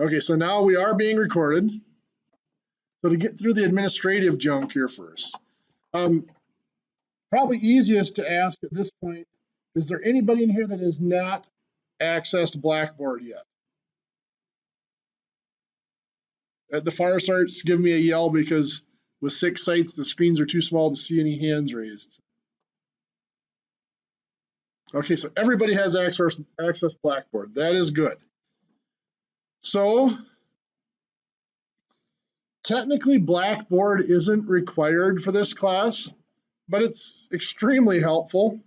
Okay, so now we are being recorded. So to get through the administrative junk here first, probably easiest to ask at this point, is there anybody in here that has not accessed Blackboard yet? At the far starts, give me a yell because with 6 sites, the screens are too small to see any hands raised. Okay, so everybody has access Blackboard. That is good. So technically Blackboard isn't required for this class, but it's extremely helpful.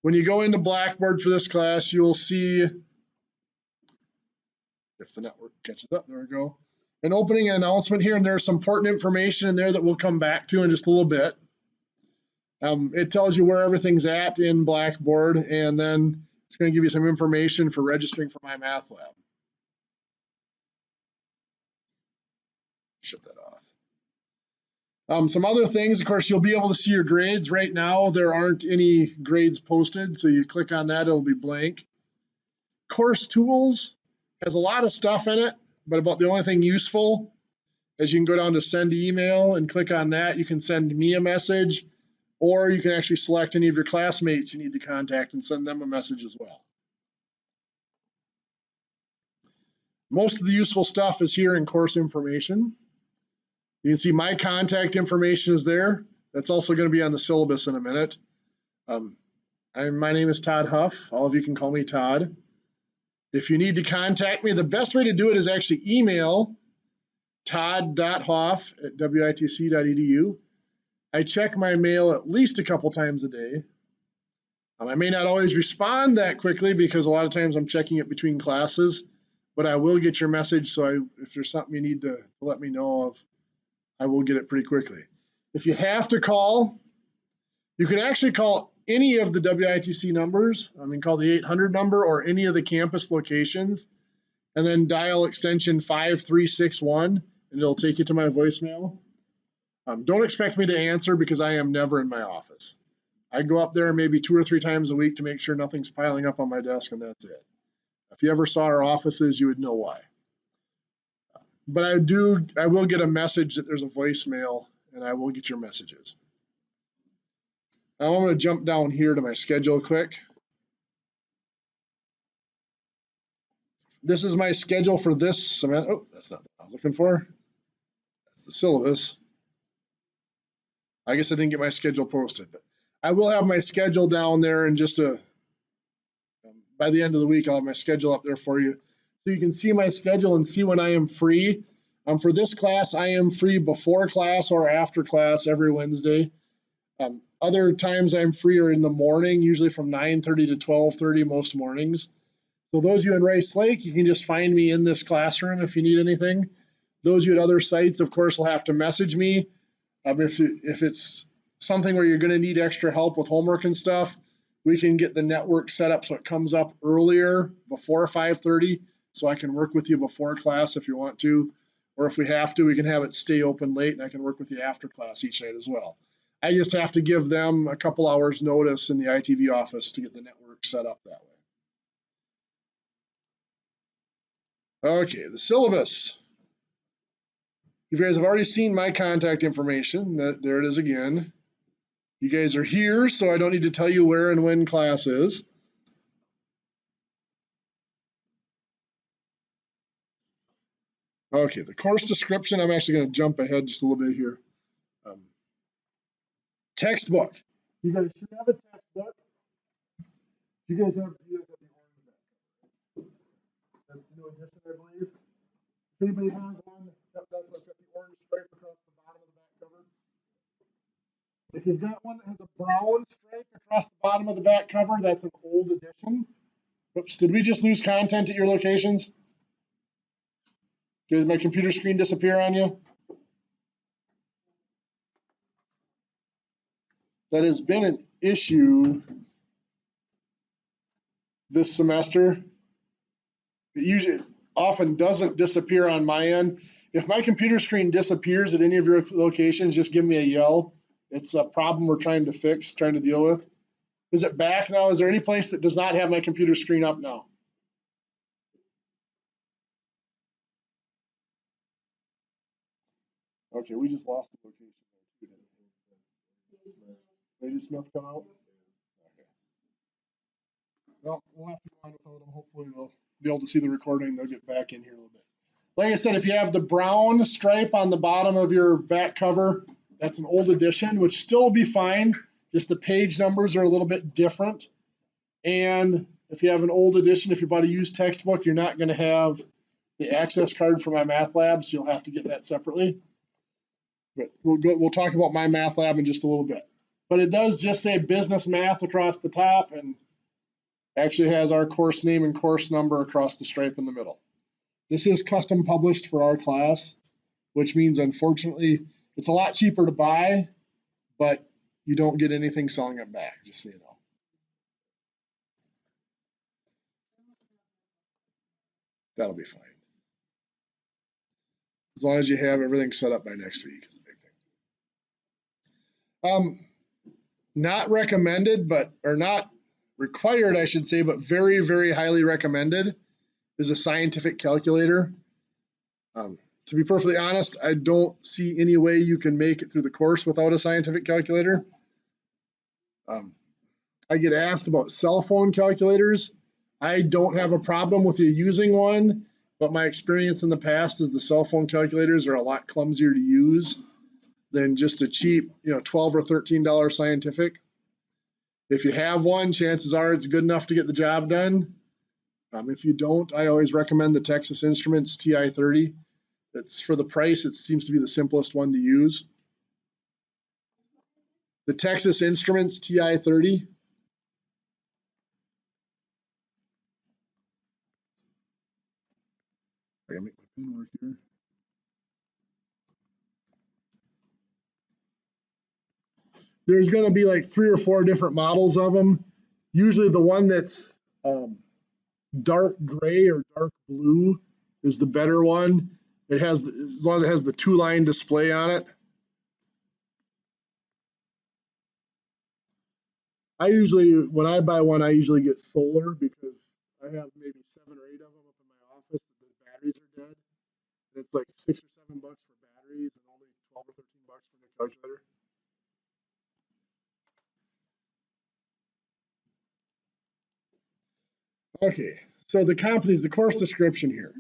When you go into Blackboard for this class, you will see, if the network catches up, there we go, an opening announcement here, and there's some important information in there that we'll come back to in just a little bit. It tells you where everything's at in Blackboard, and then it's going to give you some information for registering for MyMathLab. Shut that off. Some other things, of course, you'll be able to see your grades. Right now, there aren't any grades posted, so you click on that, it'll be blank. Course Tools has a lot of stuff in it, but about the only thing useful is you can go down to send email and click on that. You can send me a message, or you can actually select any of your classmates you need to contact and send them a message as well. Most of the useful stuff is here in course information. You can see my contact information is there. That's also going to be on the syllabus in a minute. My name is Todd Huff. All of you can call me Todd. If you need to contact me, the best way to do it is actually email todd.hoff@witc.edu. I check my mail at least a couple times a day. I may not always respond that quickly because a lot of times I'm checking it between classes, but I will get your message. So if there's something you need to let me know of, I will get it pretty quickly. If you have to call, you can actually call any of the WITC numbers. I mean, call the 800 number or any of the campus locations, and then dial extension 5361, and it'll take you to my voicemail. Don't expect me to answer because I am never in my office. I go up there maybe 2 or 3 times a week to make sure nothing's piling up on my desk, and that's it. If you ever saw our offices, you would know why. But I will get a message that there's a voicemail, and I will get your messages. Now I'm going to jump down here to my schedule quick. This is my schedule for this semester. Oh, that's not what I was looking for. That's the syllabus. I guess I didn't get my schedule posted, but I will have my schedule down there in just by the end of the week, I'll have my schedule up there for you. So you can see my schedule and see when I am free. For this class, I am free before class or after class every Wednesday. Other times I'm freer in the morning, usually from 9:30 to 12:30 most mornings. So those of you in Rice Lake, you can just find me in this classroom if you need anything. Those of you at other sites, of course, will have to message me. If it's something where you're going to need extra help with homework and stuff, we can get the network set up so it comes up earlier, before 5:30, so I can work with you before class if you want to. Or if we have to, we can have it stay open late, and I can work with you after class each night as well. I just have to give them a couple hours notice in the ITV office to get the network set up that way. Okay, the syllabus. You guys have already seen my contact information. There it is again. You guys are here, so I don't need to tell you where and when class is. Okay, the course description, I'm actually going to jump ahead just a little bit here. Textbook. You guys should have a textbook. You guys have the orange back. That's the new edition, I believe. If anybody has one, that's what's got the orange stripe across the bottom of the back cover. If you've got one that has a brown stripe across the bottom of the back cover, that's an old edition. Oops, did we just lose content at your locations? Did my computer screen disappear on you? That has been an issue this semester. It usually often doesn't disappear on my end. If my computer screen disappears at any of your locations, just give me a yell. It's a problem we're trying to fix, trying to deal with. Is it back now? Is there any place that does not have my computer screen up now? Okay, we just lost the location. Lady Smith come out? Okay. Well, we'll have to go on without them. Hopefully they'll be able to see the recording. They'll get back in here a little bit. Like I said, if you have the brown stripe on the bottom of your back cover, that's an old edition, which still will be fine. Just the page numbers are a little bit different. And if you have an old edition, if you bought a used textbook, you're not going to have the access card for MyMathLab, so you'll have to get that separately. But we'll talk about MyMathLab in just a little bit. But it does just say business math across the top, and actually has our course name and course number across the stripe in the middle. This is custom published for our class, which means unfortunately it's a lot cheaper to buy, but you don't get anything selling it back, just so you know. That'll be fine. As long as you have everything set up by next week is the big thing. Not recommended, but, or not required, I should say, but very, very highly recommended is a scientific calculator. To be perfectly honest, I don't see any way you can make it through the course without a scientific calculator. I get asked about cell phone calculators. I don't have a problem with you using one, but my experience in the past is the cell phone calculators are a lot clumsier to use than just a cheap, $12 or $13 scientific. If you have one, chances are it's good enough to get the job done. If you don't, I always recommend the Texas Instruments TI-30. It's for the price, it seems to be the simplest one to use. The Texas Instruments TI-30. I gotta make my pen work here. There's going to be like 3 or 4 different models of them. Usually the one that's dark gray or dark blue is the better one. It has, as long as it has the 2-line display on it. When I buy one, I usually get solar because I have maybe 7 or 8 of them up in my office. The batteries are dead. And it's like $6 or $7 for batteries and only $12 or $13 for the calculator. Okay, so the competencies, the course description here.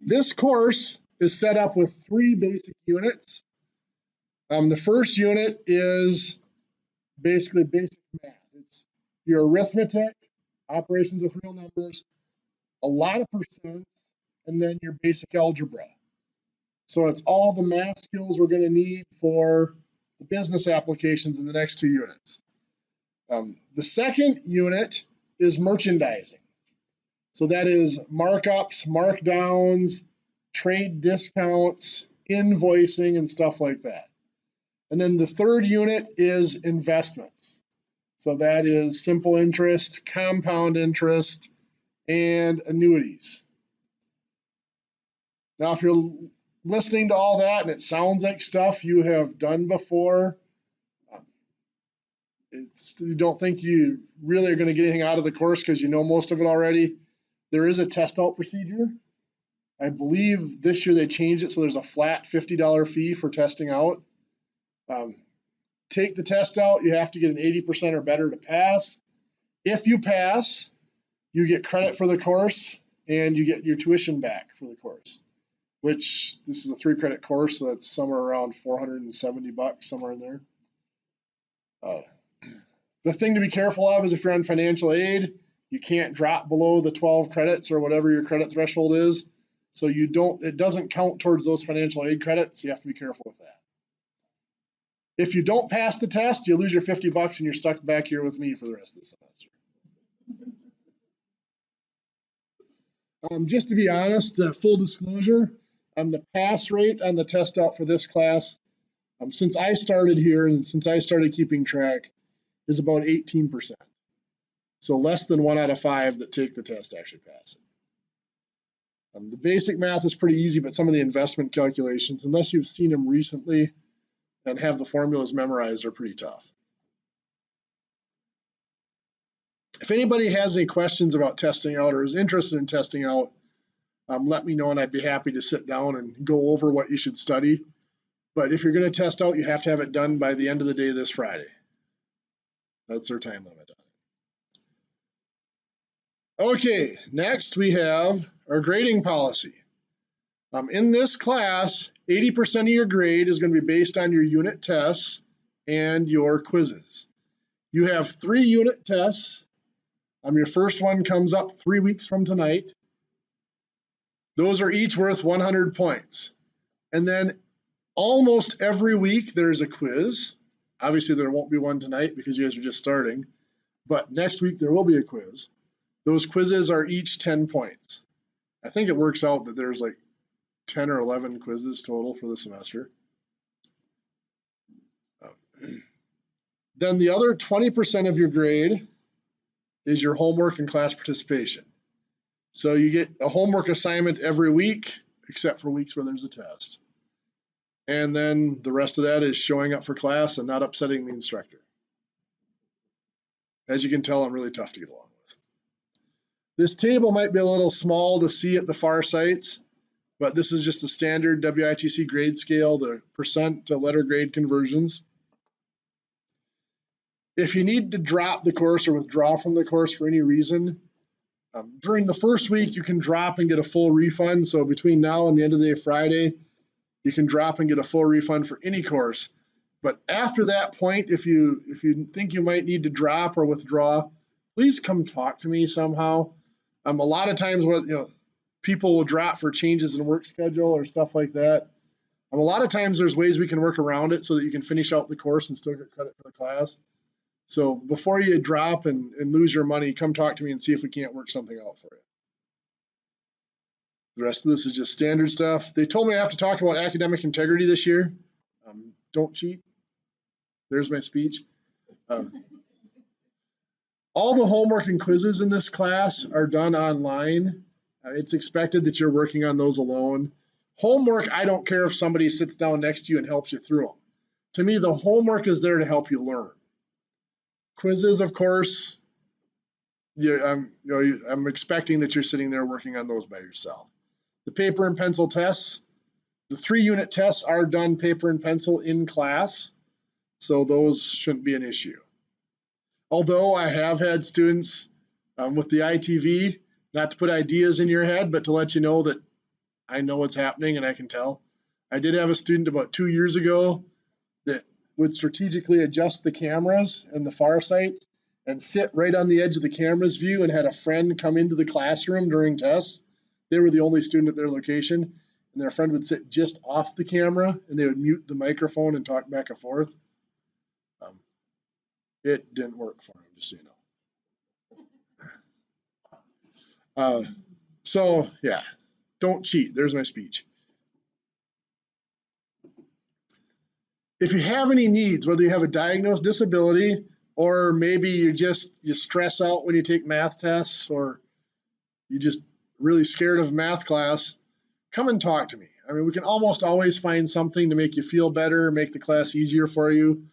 This course is set up with 3 basic units. The first unit is basically basic math. It's your arithmetic, operations with real numbers, a lot of percents, and then your basic algebra. So it's all the math skills we're going to need for the business applications in the next 2 units. The second unit is merchandising. So that is markups, markdowns, trade discounts, invoicing, and stuff like that. And then the third unit is investments. So that is simple interest, compound interest, and annuities. Now, if you're listening to all that and it sounds like stuff you have done before, you don't think you really are going to get anything out of the course because you know most of it already, there is a test out procedure. I believe this year they changed it so there's a flat $50 fee for testing out. Take the test out, you have to get an 80% or better to pass. If you pass, you get credit for the course and you get your tuition back for the course, which this is a 3-credit course, so that's somewhere around $470, somewhere in there. The thing to be careful of is if you're on financial aid, you can't drop below the 12 credits or whatever your credit threshold is. So it doesn't count towards those financial aid credits. You have to be careful with that. If you don't pass the test, you lose your $50 and you're stuck back here with me for the rest of the semester. Just to be honest, full disclosure, the pass rate on the test out for this class, since I started here and since I started keeping track, is about 18%. So less than 1 out of 5 that take the test actually pass it. The basic math is pretty easy, but some of the investment calculations, unless you've seen them recently and have the formulas memorized, are pretty tough. If anybody has any questions about testing out or is interested in testing out, let me know and I'd be happy to sit down and go over what you should study. But if you're going to test out, you have to have it done by the end of the day this Friday. That's our time limit on it. Okay, next we have our grading policy. In this class, 80% of your grade is going to be based on your unit tests and your quizzes. You have 3 unit tests. Your first one comes up 3 weeks from tonight. Those are each worth 100 points. And then almost every week there's a quiz. Obviously there won't be one tonight because you guys are just starting, but next week there will be a quiz. Those quizzes are each 10 points. I think it works out that there's like 10 or 11 quizzes total for the semester. Then the other 20% of your grade is your homework and class participation. So you get a homework assignment every week, except for weeks where there's a test. And then the rest of that is showing up for class and not upsetting the instructor. As you can tell, I'm really tough to get along with. This table might be a little small to see at the far sites, but this is just the standard WITC grade scale, the percent to letter grade conversions. If you need to drop the course or withdraw from the course for any reason, during the first week you can drop and get a full refund. So between now and the end of the day Friday, you can drop and get a full refund for any course. But after that point, if you think you might need to drop or withdraw, please come talk to me somehow. A lot of times people will drop for changes in work schedule or stuff like that. A lot of times there's ways we can work around it so that you can finish out the course and still get credit for the class. So before you drop and lose your money, come talk to me and see if we can't work something out for you. The rest of this is just standard stuff. They told me I have to talk about academic integrity this year. Don't cheat. There's my speech. All the homework and quizzes in this class are done online. It's expected that you're working on those alone. Homework, I don't care if somebody sits down next to you and helps you through them. To me, the homework is there to help you learn. Quizzes, of course, I'm expecting that you're sitting there working on those by yourself. The paper and pencil tests, the 3 unit tests are done paper and pencil in class, so those shouldn't be an issue. Although I have had students with the ITV, not to put ideas in your head, but to let you know that I know what's happening and I can tell. I did have a student about 2 years ago that would strategically adjust the cameras and the far sight and sit right on the edge of the camera's view and had a friend come into the classroom during tests. They were the only student at their location, and their friend would sit just off the camera and they would mute the microphone and talk back and forth. It didn't work for him, just so you know. So yeah, don't cheat. There's my speech. If you have any needs, whether you have a diagnosed disability or maybe you stress out when you take math tests or you're just really scared of math class, come and talk to me. I mean, we can almost always find something to make you feel better, make the class easier for you.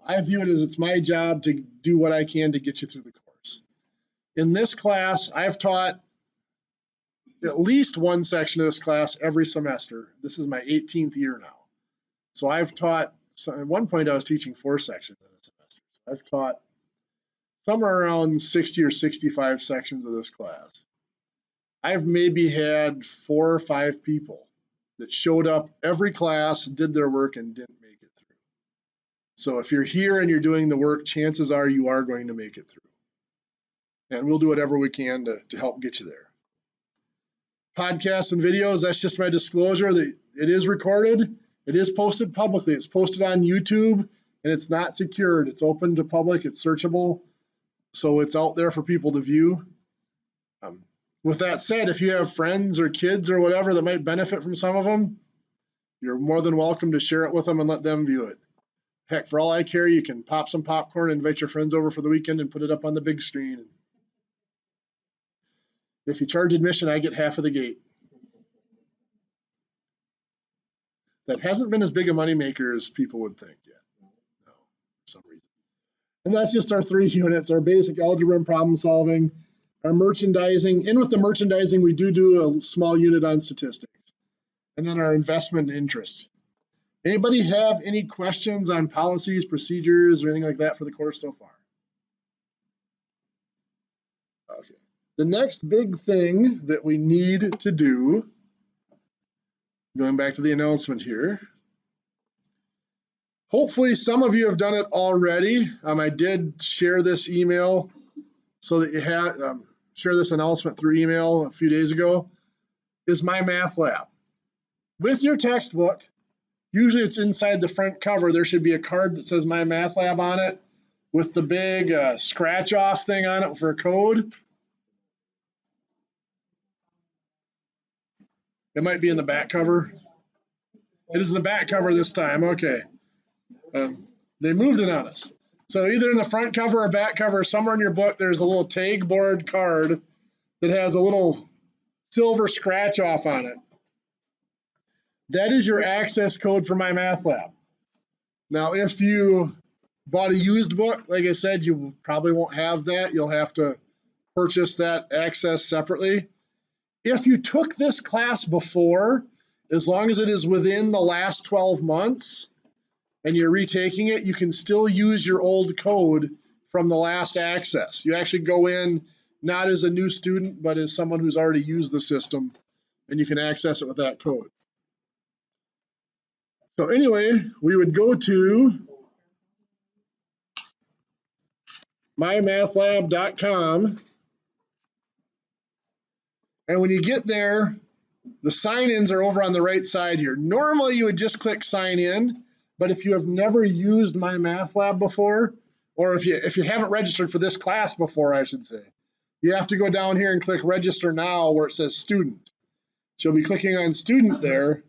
I view it as it's my job to do what I can to get you through the course. In this class, I've taught at least one section of this class every semester. This is my 18th year now. So I've taught, at one point I was teaching 4 sections in a semester. So I've taught somewhere around 60 or 65 sections of this class. I've maybe had 4 or 5 people that showed up every class, did their work, and didn't make it through. So if you're here and you're doing the work, chances are you are going to make it through. And we'll do whatever we can to help get you there. Podcasts and videos, that's just my disclosure that it is recorded. It is posted publicly. It's posted on YouTube, and it's not secured. It's open to public. It's searchable. So it's out there for people to view. With that said, if you have friends or kids or whatever that might benefit from some of them, you're more than welcome to share it with them and let them view it. Heck, for all I care, you can pop some popcorn, invite your friends over for the weekend, and put it up on the big screen. If you charge admission, I get half of the gate. That hasn't been as big a moneymaker as people would think yet. No, for some reason. And that's just our 3 units, our basic algebra and problem solving, our merchandising. In with the merchandising, we do a small unit on statistics. And then our investment and interest. Anybody have any questions on policies, procedures, or anything like that for the course so far? Okay. The next big thing that we need to do, going back to the announcement here, hopefully some of you have done it already. I did share this email so that you had share this announcement through email a few days ago, is MyMathLab. With your textbook, usually it's inside the front cover. There should be a card that says MyMathLab on it with the big scratch off thing on it for a code. It might be in the back cover. It is in the back cover this time. Okay. They moved it on us. So either in the front cover or back cover, somewhere in your book, there's a little tag board card that has a little silver scratch off on it. That is your access code for MyMathLab. Now, if you bought a used book, like I said, you probably won't have that. You'll have to purchase that access separately. If you took this class before, as long as it is within the last 12 months and you're retaking it, you can still use your old code from the last access. You actually go in not as a new student, but as someone who's already used the system, and you can access it with that code. So anyway, we would go to mymathlab.com. And when you get there, the sign-ins are over on the right side here. Normally, you would just click sign in, but if you have never used MyMathLab before, or if you haven't registered for this class before, I should say, you have to go down here and click register now where it says student. So you'll be clicking on student there.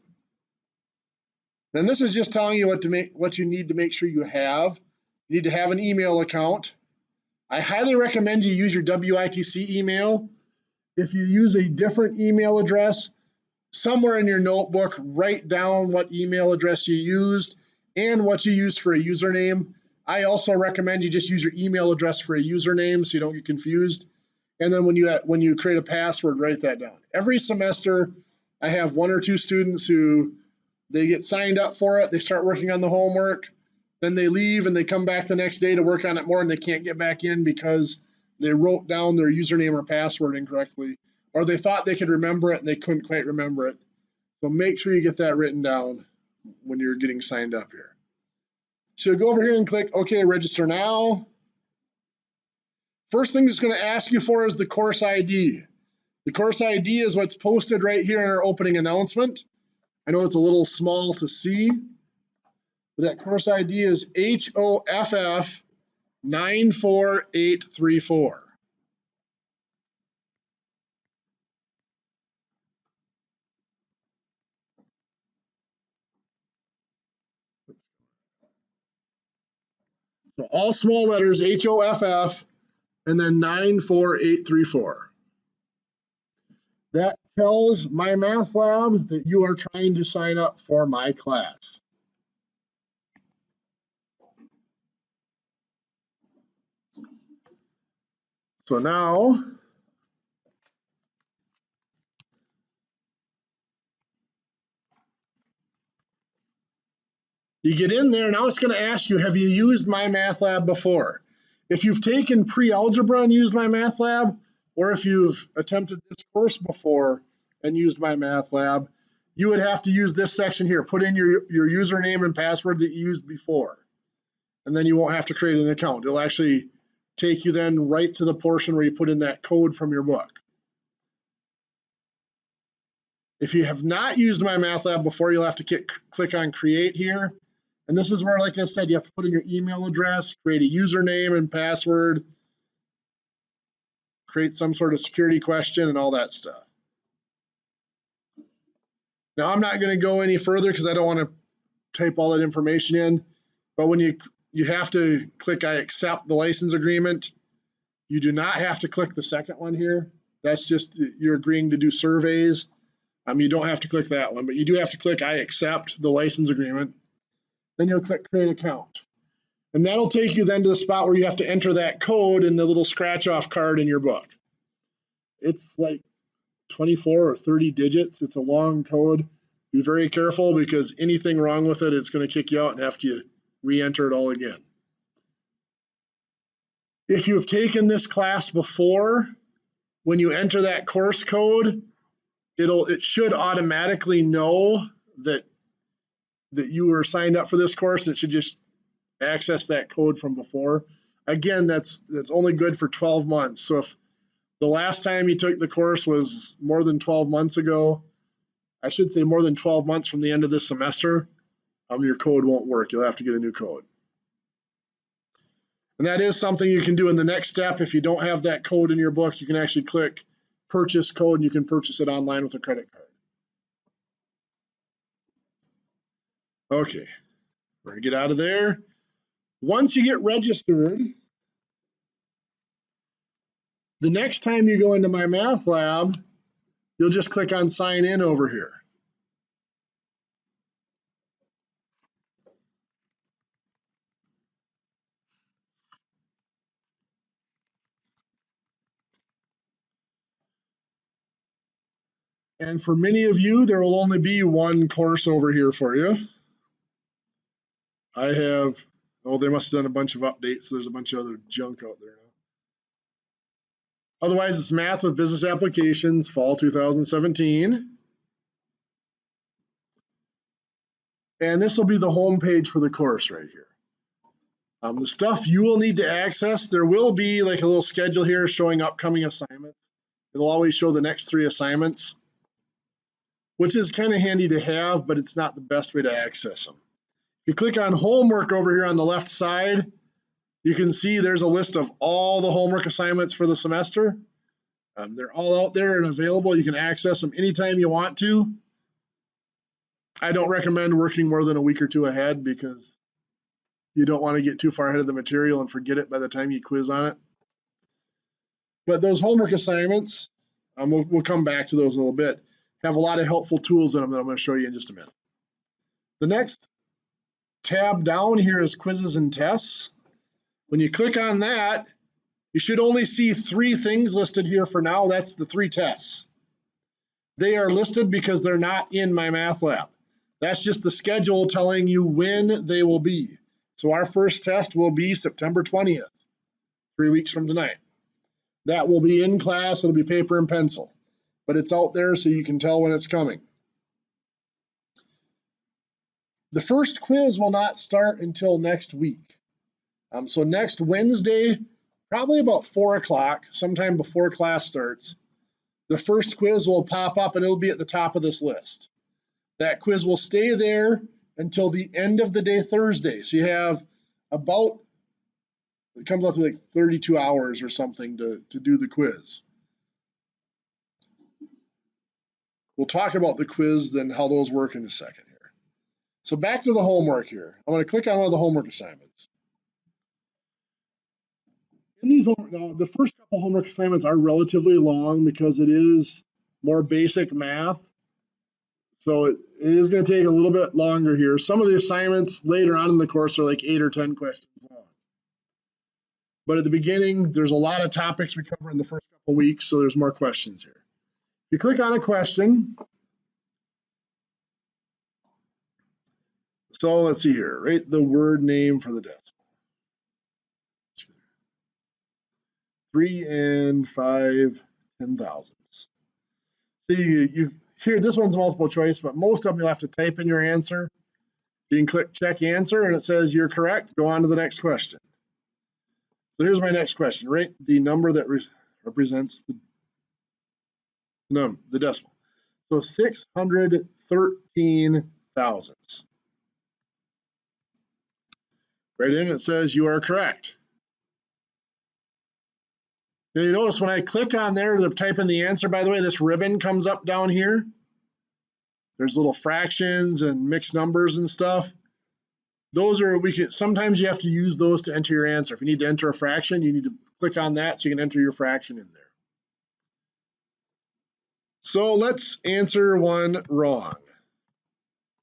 Then this is just telling you what you need to make sure you have. You need to have an email account. I highly recommend you use your WITC email. If you use a different email address, somewhere in your notebook, write down what email address you used and what you used for a username. I also recommend you just use your email address for a username so you don't get confused. And then when you create a password, write that down. Every semester, I have one or two students who they get signed up for it, they start working on the homework, then they leave and they come back the next day to work on it more and they can't get back in because they wrote down their username or password incorrectly, or they thought they could remember it and they couldn't quite remember it. So make sure you get that written down when you're getting signed up here. So go over here and click OK, register now. First thing it's going to ask you for is the course ID. The course ID is what's posted right here in our opening announcement. I know it's a little small to see, but that course ID is HOFF 94834. So all small letters, HOFF, and then 94834. That tells MyMathLab that you are trying to sign up for my class. So now, you get in there, now it's going to ask you, have you used MyMathLab before? If you've taken pre-algebra and used MyMathLab, or if you've attempted this course before and used MyMathLab, you would have to use this section here. Put in your username and password that you used before, and then you won't have to create an account. It'll actually take you then right to the portion where you put in that code from your book. If you have not used MyMathLab before, you'll have to click on create here. And this is where, like I said, you have to put in your email address, create a username and password, create some sort of security question and all that stuff. Now, I'm not going to go any further because I don't want to type all that information in. But when you have to click I accept the license agreement. You do not have to click the second one here. That's just you're agreeing to do surveys. You don't have to click that one, but you do have to click I accept the license agreement. Then you'll click create account. And that'll take you then to the spot where you have to enter that code in the little scratch off card in your book. It's like 24 or 30 digits. It's a long code. Be very careful because anything wrong with it, it's going to kick you out and have you re-enter it all again. If you've taken this class before, when you enter that course code, it should automatically know that you were signed up for this course. It should just access that code from before. Again, that's only good for 12 months. So if the last time you took the course was more than 12 months ago, I should say more than 12 months from the end of this semester, your code won't work. You'll have to get a new code. And that is something you can do in the next step. If you don't have that code in your book, you can actually click purchase code and you can purchase it online with a credit card. Okay, we're gonna get out of there. Once you get registered, the next time you go into MyMathLab, you'll just click on sign in over here. And for many of you, there will only be one course over here for you. I have, oh, they must have done a bunch of updates, so there's a bunch of other junk out there now. Otherwise, it's Math with Business Applications, Fall 2017. And this will be the home page for the course right here. The stuff you will need to access, there will be like a little schedule here showing upcoming assignments. It'll always show the next 3 assignments, which is kind of handy to have, but it's not the best way to access them. If you click on homework over here on the left side, you can see there's a list of all the homework assignments for the semester. They're all out there and available. You can access them anytime you want to. I don't recommend working more than a week or 2 ahead because you don't want to get too far ahead of the material and forget it by the time you quiz on it. But those homework assignments, we'll come back to those in a little bit, have a lot of helpful tools in them that I'm going to show you in just a minute. The next tab down here is quizzes and tests. When you click on that, you should only see 3 things listed here for now. That's the 3 tests. They are listed because they're not in MyMathLab. That's just the schedule telling you when they will be. So our first test will be September 20th, 3 weeks from tonight. That will be in class. It'll be paper and pencil, but it's out there so you can tell when it's coming. The first quiz will not start until next week. So next Wednesday, probably about 4 o'clock, sometime before class starts, the first quiz will pop up and it'll be at the top of this list. That quiz will stay there until the end of the day Thursday. So you have about, it comes out to like 32 hours or something to do the quiz. We'll talk about the quiz, then how those work in a second here. So back to the homework here. I'm going to click on one of the homework assignments. In these now, the first couple homework assignments are relatively long because it is more basic math. So it is going to take a little bit longer here. Some of the assignments later on in the course are like 8 or 10 questions long. But at the beginning, there's a lot of topics we cover in the first couple weeks, so there's more questions here. If you click on a question, so let's see here, write the word name for the decimal. 3 and 5 10,000s. So you here, this one's multiple choice, but most of them you'll have to type in your answer. You can click check answer and it says you're correct. Go on to the next question. So here's my next question. Write the number that represents the decimal. So 613 thousandths. Right in, it says you are correct. Now you notice when I click on there to type in the answer, by the way, this ribbon comes up down here. There's little fractions and mixed numbers and stuff. Those are, sometimes you have to use those to enter your answer. If you need to enter a fraction, you need to click on that so you can enter your fraction in there. So let's answer one wrong.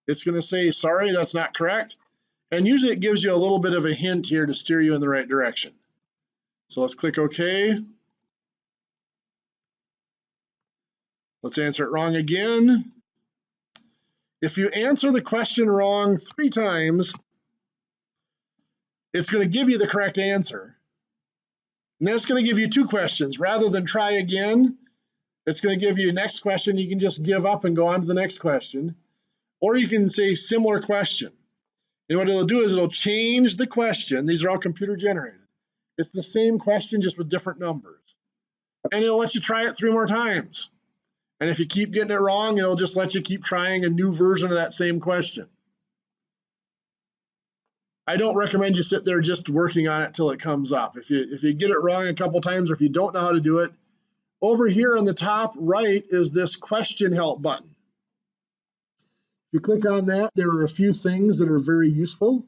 It's going to say, sorry, that's not correct. And usually it gives you a little bit of a hint here to steer you in the right direction. So let's click OK. Let's answer it wrong again. If you answer the question wrong 3 times, it's going to give you the correct answer. And then it's going to give you 2 questions. Rather than try again, it's going to give you next question. You can just give up and go on to the next question. Or you can say similar question. And what it'll do is it'll change the question. These are all computer generated. It's the same question, just with different numbers. And it'll let you try it 3 more times. And if you keep getting it wrong, it'll just let you keep trying a new version of that same question. I don't recommend you sit there just working on it till it comes up. If you get it wrong a couple times, or if you don't know how to do it, over here on the top right is this question help button. If you click on that, there are a few things that are very useful.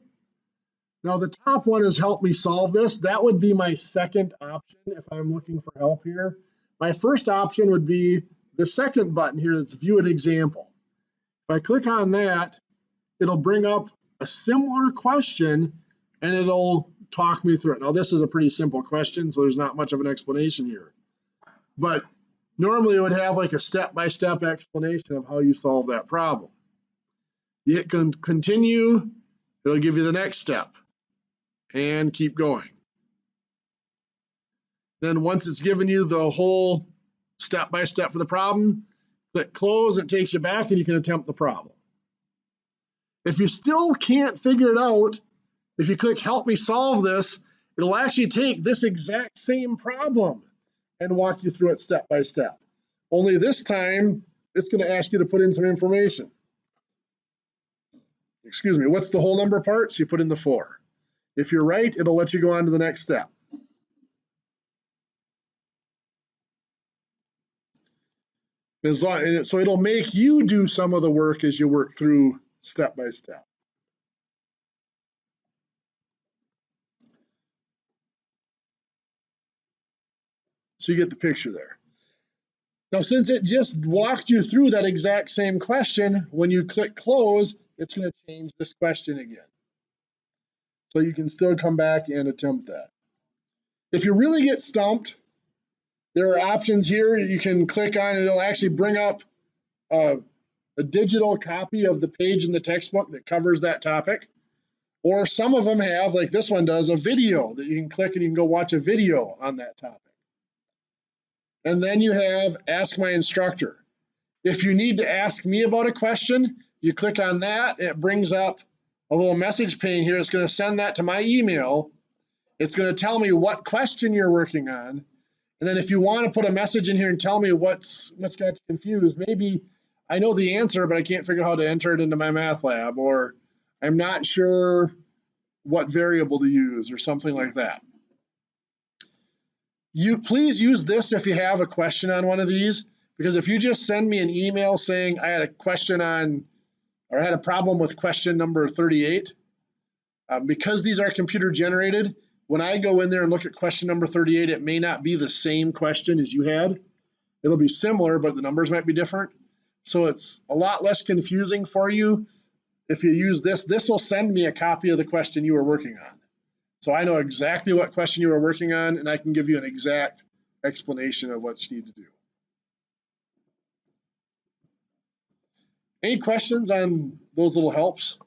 Now the top one is help me solve this. That would be my second option if I'm looking for help here. My first option would be the second button here that's view an example. If I click on that, it'll bring up a similar question and it'll talk me through it. Now this is a pretty simple question, so there's not much of an explanation here. But normally it would have like a step-by-step explanation of how you solve that problem. You hit continue, it'll give you the next step and keep going. Then once it's given you the whole step-by-step for the problem, click close, it takes you back and you can attempt the problem. If you still can't figure it out, if you click help me solve this, it'll actually take this exact same problem and walk you through it step by step. Only this time, it's going to ask you to put in some information. Excuse me, what's the whole number part? So you put in the 4. If you're right, it'll let you go on to the next step. So it'll make you do some of the work as you work through step by step. So you get the picture there. Now, since it just walked you through that exact same question, when you click close, it's going to change this question again. So you can still come back and attempt that. If you really get stumped, there are options here you can click on, and it'll actually bring up a digital copy of the page in the textbook that covers that topic. Or some of them have, like this one does, a video that you can click and you can go watch a video on that topic. And then you have Ask My Instructor. If you need to ask me about a question, you click on that. It brings up a little message pane here. It's going to send that to my email. It's going to tell me what question you're working on. And then if you want to put a message in here and tell me what's got you confused, maybe I know the answer, but I can't figure out how to enter it into MyMathLab, or I'm not sure what variable to use or something like that. You please use this if you have a question on one of these, because if you just send me an email saying I had a question on, or I had a problem with question number 38, because these are computer generated, when I go in there and look at question number 38, it may not be the same question as you had. It'll be similar, but the numbers might be different. So it's a lot less confusing for you if you use this. This will send me a copy of the question you were working on. So I know exactly what question you were working on, and I can give you an exact explanation of what you need to do. Any questions on those little helps?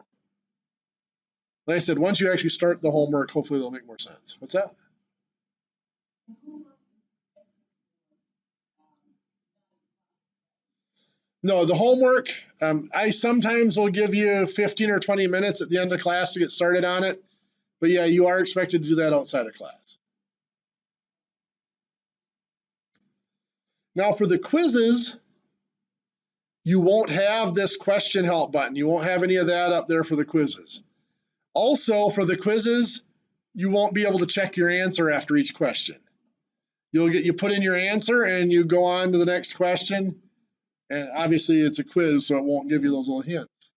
Like I said, once you actually start the homework, hopefully they'll make more sense. What's that? No, the homework, I sometimes will give you 15 or 20 minutes at the end of class to get started on it. But yeah, you are expected to do that outside of class. Now for the quizzes, you won't have this question help button. You won't have any of that up there for the quizzes. Also, for the quizzes, you won't be able to check your answer after each question. You put in your answer and you go on to the next question. And obviously it's a quiz, so it won't give you those little hints.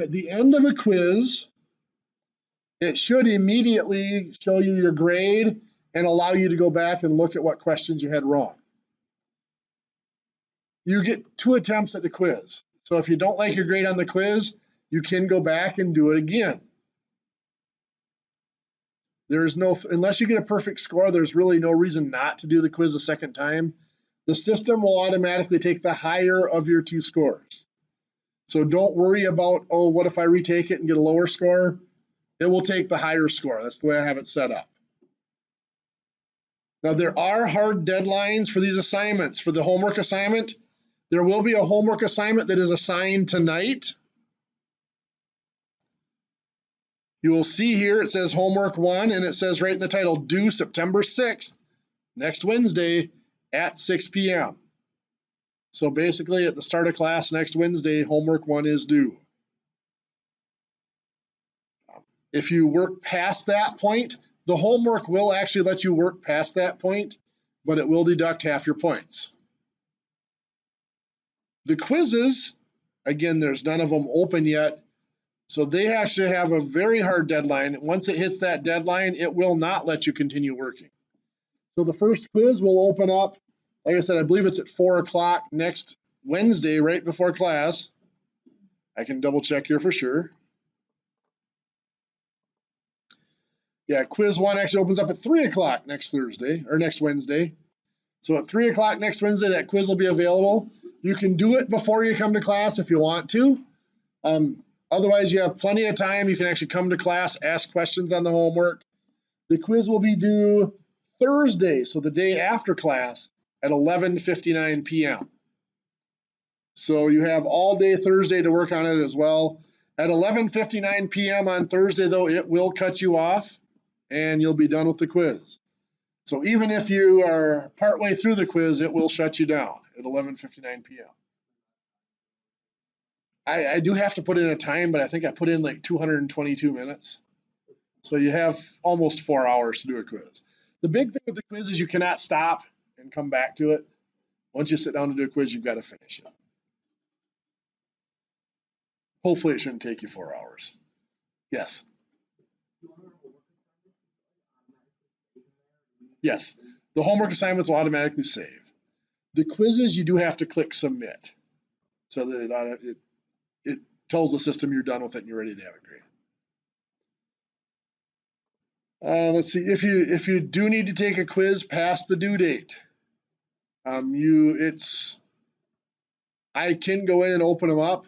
At the end of a quiz, it should immediately show you your grade and allow you to go back and look at what questions you had wrong. You get 2 attempts at the quiz. So if you don't like your grade on the quiz, you can go back and do it again. There's no, unless you get a perfect score, there's really no reason not to do the quiz a second time. The system will automatically take the higher of your 2 scores. So don't worry about, oh, what if I retake it and get a lower score? It will take the higher score. That's the way I have it set up. Now, there are hard deadlines for these assignments. For the homework assignment, there will be a homework assignment that is assigned tonight. You will see here it says homework 1, and it says right in the title, due September 6th, next Wednesday at 6 p.m. So basically at the start of class next Wednesday, homework 1 is due. If you work past that point, the homework will actually let you work past that point, but it will deduct half your points. The quizzes, again, there's none of them open yet, so they actually have a very hard deadline. Once it hits that deadline, it will not let you continue working. So the first quiz will open up, like I said, I believe it's at 4 o'clock next Wednesday, right before class. I can double check here for sure. Yeah, quiz 1 actually opens up at 3 o'clock next Thursday, or next Wednesday. So at 3 o'clock next Wednesday, that quiz will be available. You can do it before you come to class if you want to. Otherwise, you have plenty of time. You can actually come to class, ask questions on the homework. The quiz will be due Thursday, so the day after class at 11:59 p.m. So you have all day Thursday to work on it as well. At 11:59 p.m. on Thursday, though, it will cut you off and you'll be done with the quiz. So even if you are partway through the quiz, it will shut you down at 11:59 p.m. I do have to put in a time, but I think I put in like 222 minutes. So you have almost 4 hours to do a quiz. The big thing with the quiz is you cannot stop and come back to it. Once you sit down to do a quiz, you've got to finish it. Hopefully it shouldn't take you 4 hours. Yes. Yes. The homework assignments will automatically save. The quizzes, you do have to click submit. So that it tells the system you're done with it and you're ready to have it graded. Let's see, if you do need to take a quiz past the due date, I can go in and open them up.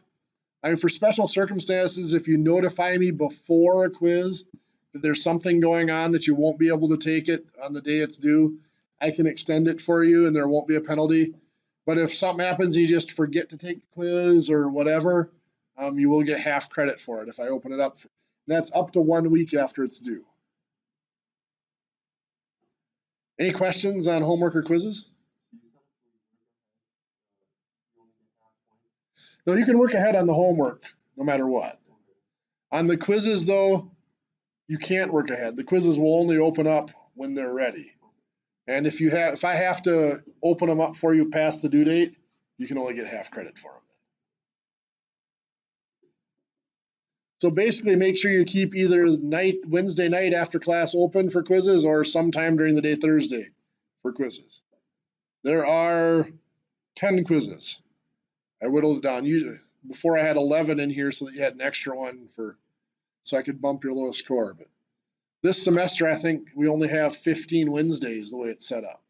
I mean, for special circumstances, if you notify me before a quiz that there's something going on that you won't be able to take it on the day it's due, I can extend it for you and there won't be a penalty. But if something happens, you just forget to take the quiz or whatever, you will get half credit for it if I open it up. And that's up to 1 week after it's due. Any questions on homework or quizzes? No, you can work ahead on the homework no matter what. On the quizzes, though, you can't work ahead. The quizzes will only open up when they're ready. And if I have to open them up for you past the due date, you can only get half credit for them. So basically, make sure you keep either Wednesday night after class open for quizzes or sometime during the day Thursday for quizzes. There are 10 quizzes. I whittled it down. Usually, before I had 11 in here so that you had an extra one so I could bump your lowest score. But this semester, I think we only have 15 Wednesdays the way it's set up.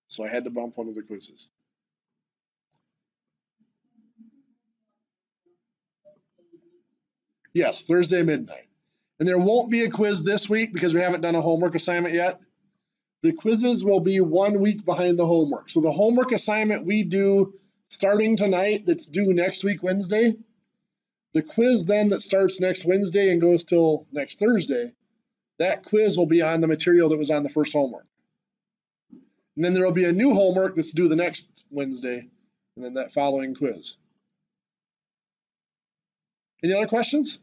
So I had to bump one of the quizzes. Yes, Thursday midnight. And there won't be a quiz this week because we haven't done a homework assignment yet. The quizzes will be 1 week behind the homework. So the homework assignment we do starting tonight that's due next week, Wednesday. The quiz then that starts next Wednesday and goes till next Thursday, that quiz will be on the material that was on the first homework. And then there will be a new homework that's due the next Wednesday, and then that following quiz. Any other questions?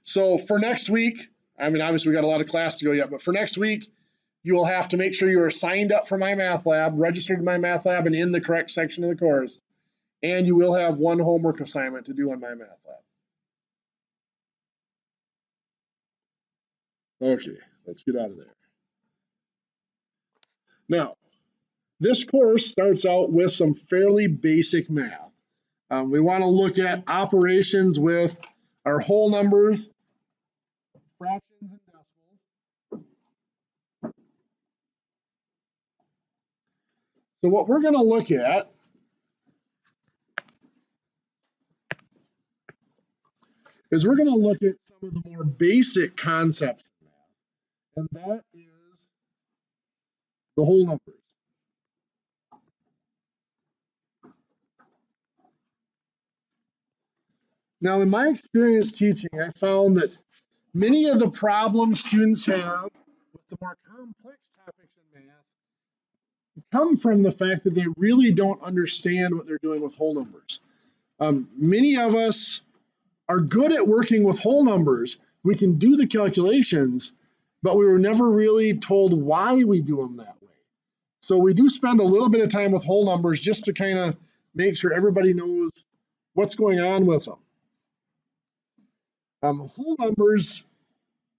So for next week, I mean, obviously we got a lot of class to go yet, but for next week, you will have to make sure you are signed up for MyMathLab, registered in MyMathLab, and in the correct section of the course. And you will have one homework assignment to do on MyMathLab. Okay, let's get out of there. Now, this course starts out with some fairly basic math. We want to look at operations with our whole numbers, fractions, and decimals. So what we're going to look at is we're going to look at some of the more basic concepts in math, and that is the whole numbers. Now, in my experience teaching, I found that many of the problems students have with the more complex topics in math come from the fact that they really don't understand what they're doing with whole numbers. Many of us are good at working with whole numbers. We can do the calculations, but we were never really told why we do them that way. So we do spend a little bit of time with whole numbers just to kind of make sure everybody knows what's going on with them. Whole numbers,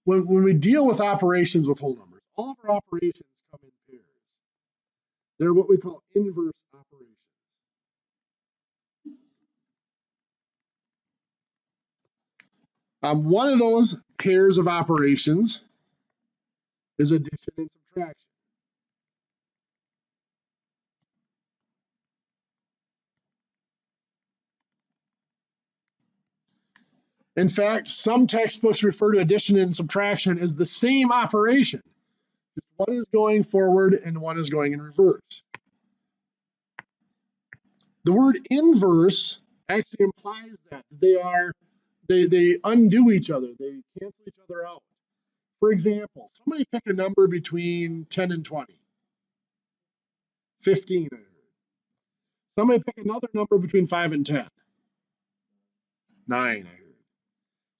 when we deal with operations with whole numbers, all of our operations come in pairs. They're what we call inverse operations. One of those pairs of operations is addition and subtraction. In fact, some textbooks refer to addition and subtraction as the same operation. One is going forward and one is going in reverse. The word inverse actually implies that they undo each other. They cancel each other out. For example, somebody pick a number between 10 and 20. 15, I heard. Somebody pick another number between 5 and 10. 9, I heard.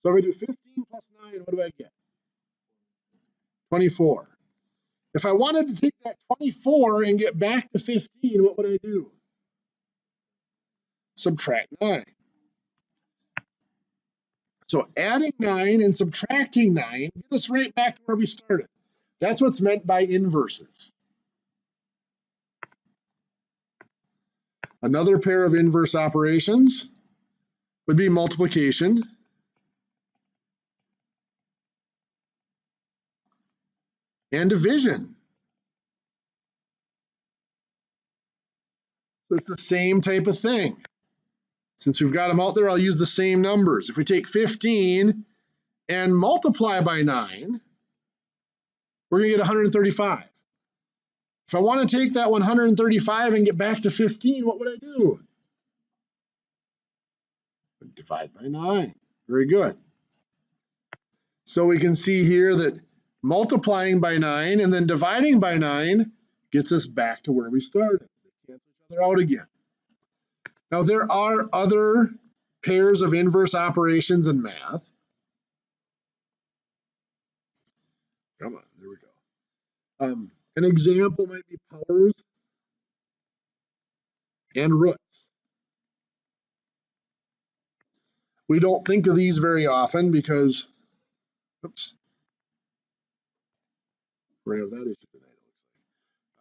So if I do 15 plus 9, what do I get? 24. If I wanted to take that 24 and get back to 15, what would I do? Subtract 9. So adding 9 and subtracting 9 get us right back to where we started. That's what's meant by inverses. Another pair of inverse operations would be multiplication and division. So it's the same type of thing. Since we've got them out there, I'll use the same numbers. If we take 15 and multiply by 9, we're going to get 135. If I want to take that 135 and get back to 15, what would I do? Divide by 9. Very good. So we can see here that multiplying by 9 and then dividing by 9 gets us back to where we started. They cancel each other out again. Now there are other pairs of inverse operations in math. Come on, there we go. An example might be powers and roots. We don't think of these very often because, oops, we're gonna have that issue tonight,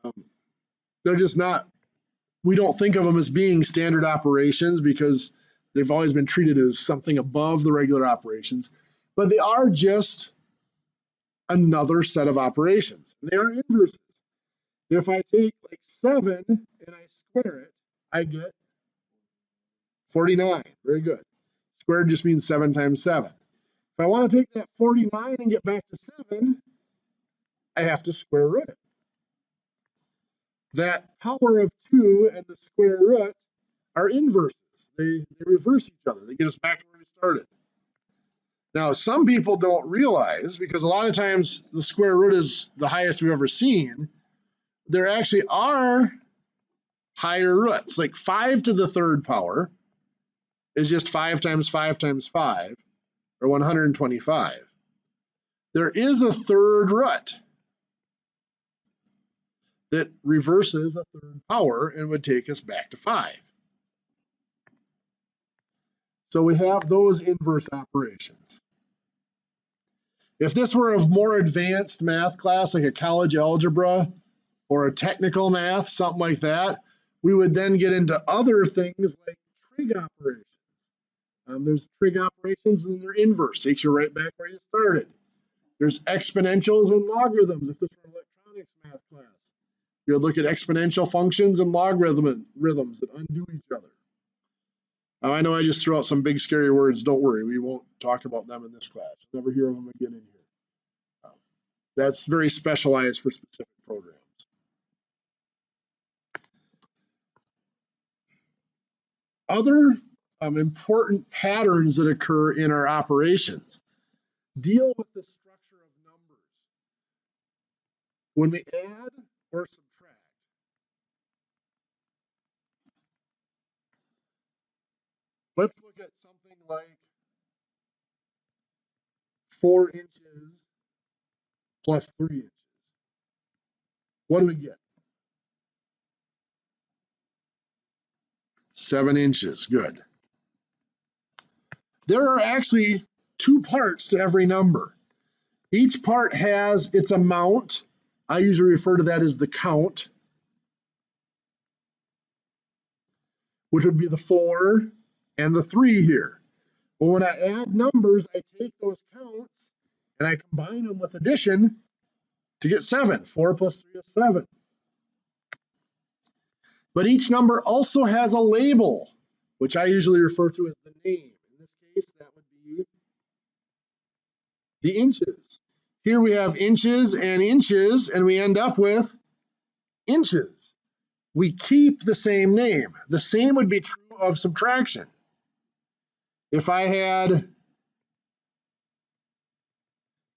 it looks like. They're just not, we don't think of them as being standard operations because they've always been treated as something above the regular operations, but they are just another set of operations. And they are inverses. If I take like 7 and I square it, I get 49. Very good. Squared just means 7 times 7. If I want to take that 49 and get back to 7, I have to square root it. That power of 2 and the square root are inverses. They reverse each other. They get us back to where we started. Now, some people don't realize, because a lot of times the square root is the highest we've ever seen, there actually are higher roots. Like 5 to the third power is just 5 times 5 times 5, or 125. There is a third root that reverses a third power and would take us back to 5. So we have those inverse operations. If this were a more advanced math class, like a college algebra or a technical math, something like that, we would then get into other things like trig operations. There's trig operations and they're inverse, takes you right back where you started. There's exponentials and logarithms. If this were an electronics math class, you would look at exponential functions and logarithms that undo each other. I know I just threw out some big scary words. Don't worry, we won't talk about them in this class. You'll never hear of them again in here. That's very specialized for specific programs. Other important patterns that occur in our operations deal with the structure of numbers. When we add or subtract, let's look at something like 4 inches plus 3 inches. What do we get? 7 inches. Good. There are actually 2 parts to every number. Each part has its amount. I usually refer to that as the count, which would be the 4 and the 3 here. Well, when I add numbers, I take those counts and I combine them with addition to get 7. 4 plus 3 is 7. But each number also has a label, which I usually refer to as the name. In this case, that would be the inches. Here we have inches, and we end up with inches. We keep the same name. The same would be true of subtraction. If I had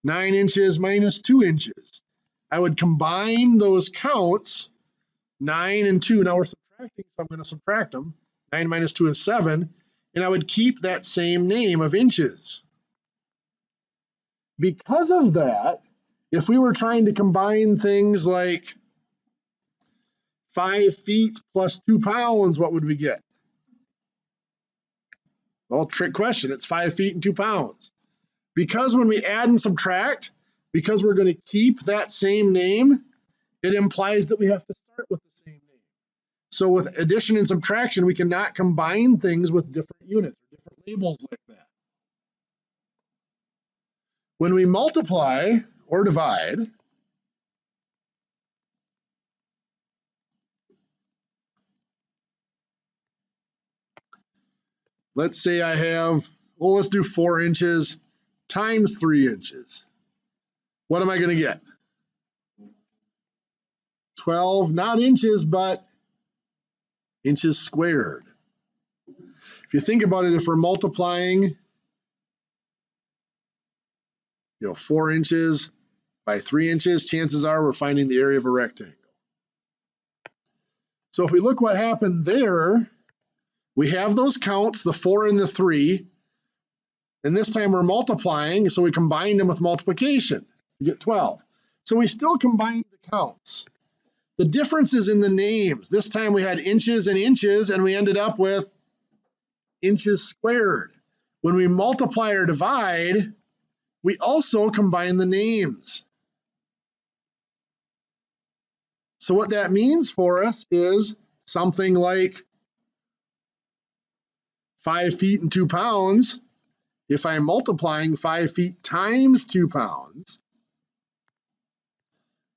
9 inches minus 2 inches, I would combine those counts, 9 and 2. Now we're subtracting, so I'm going to subtract them. 9 minus 2 is 7, and I would keep that same name of inches. Because of that, if we were trying to combine things like 5 feet plus 2 pounds, what would we get? Well, trick question. It's 5 feet and 2 pounds. Because when we add and subtract, because we're going to keep that same name, it implies that we have to start with the same name. So with addition and subtraction, we cannot combine things with different units or different labels like that. When we multiply or divide, let's say I have, well, let's do 4 inches times 3 inches. What am I going to get? 12, not inches, but inches squared. If you think about it, if we're multiplying, 4 inches by 3 inches, chances are we're finding the area of a rectangle. So if we look what happened there, we have those counts, the 4 and the 3, and this time we're multiplying, so we combine them with multiplication to get 12. So we still combine the counts. The difference is in the names. This time we had inches and inches, and we ended up with inches squared. When we multiply or divide, we also combine the names. So what that means for us is something like 5 feet and 2 pounds. If I'm multiplying 5 feet times 2 pounds,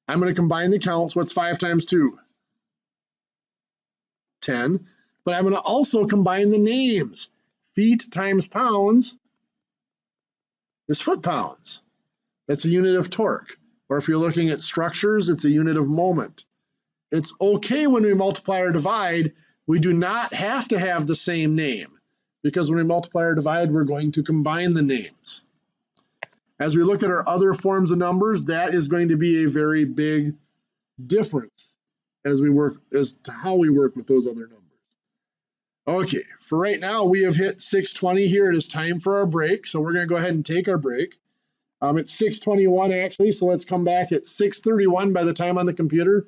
I'm going to combine the counts. What's 5 times 2? 10. But I'm going to also combine the names. Feet times pounds is foot-pounds. That's a unit of torque. Or if you're looking at structures, it's a unit of moment. It's okay when we multiply or divide. We do not have to have the same name, because when we multiply or divide, we're going to combine the names. As we look at our other forms of numbers, that is going to be a very big difference as to how we work with those other numbers. Okay, for right now, we have hit 6:20 here. It is time for our break, so we're going to go ahead and take our break. It's 6:21 actually, so let's come back at 6:31 by the time on the computer.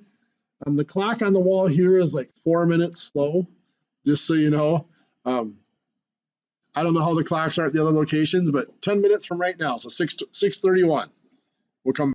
The clock on the wall here is like 4 minutes slow, just so you know. I don't know how the clocks are at the other locations, but 10 minutes from right now, so 6:31. We'll come back.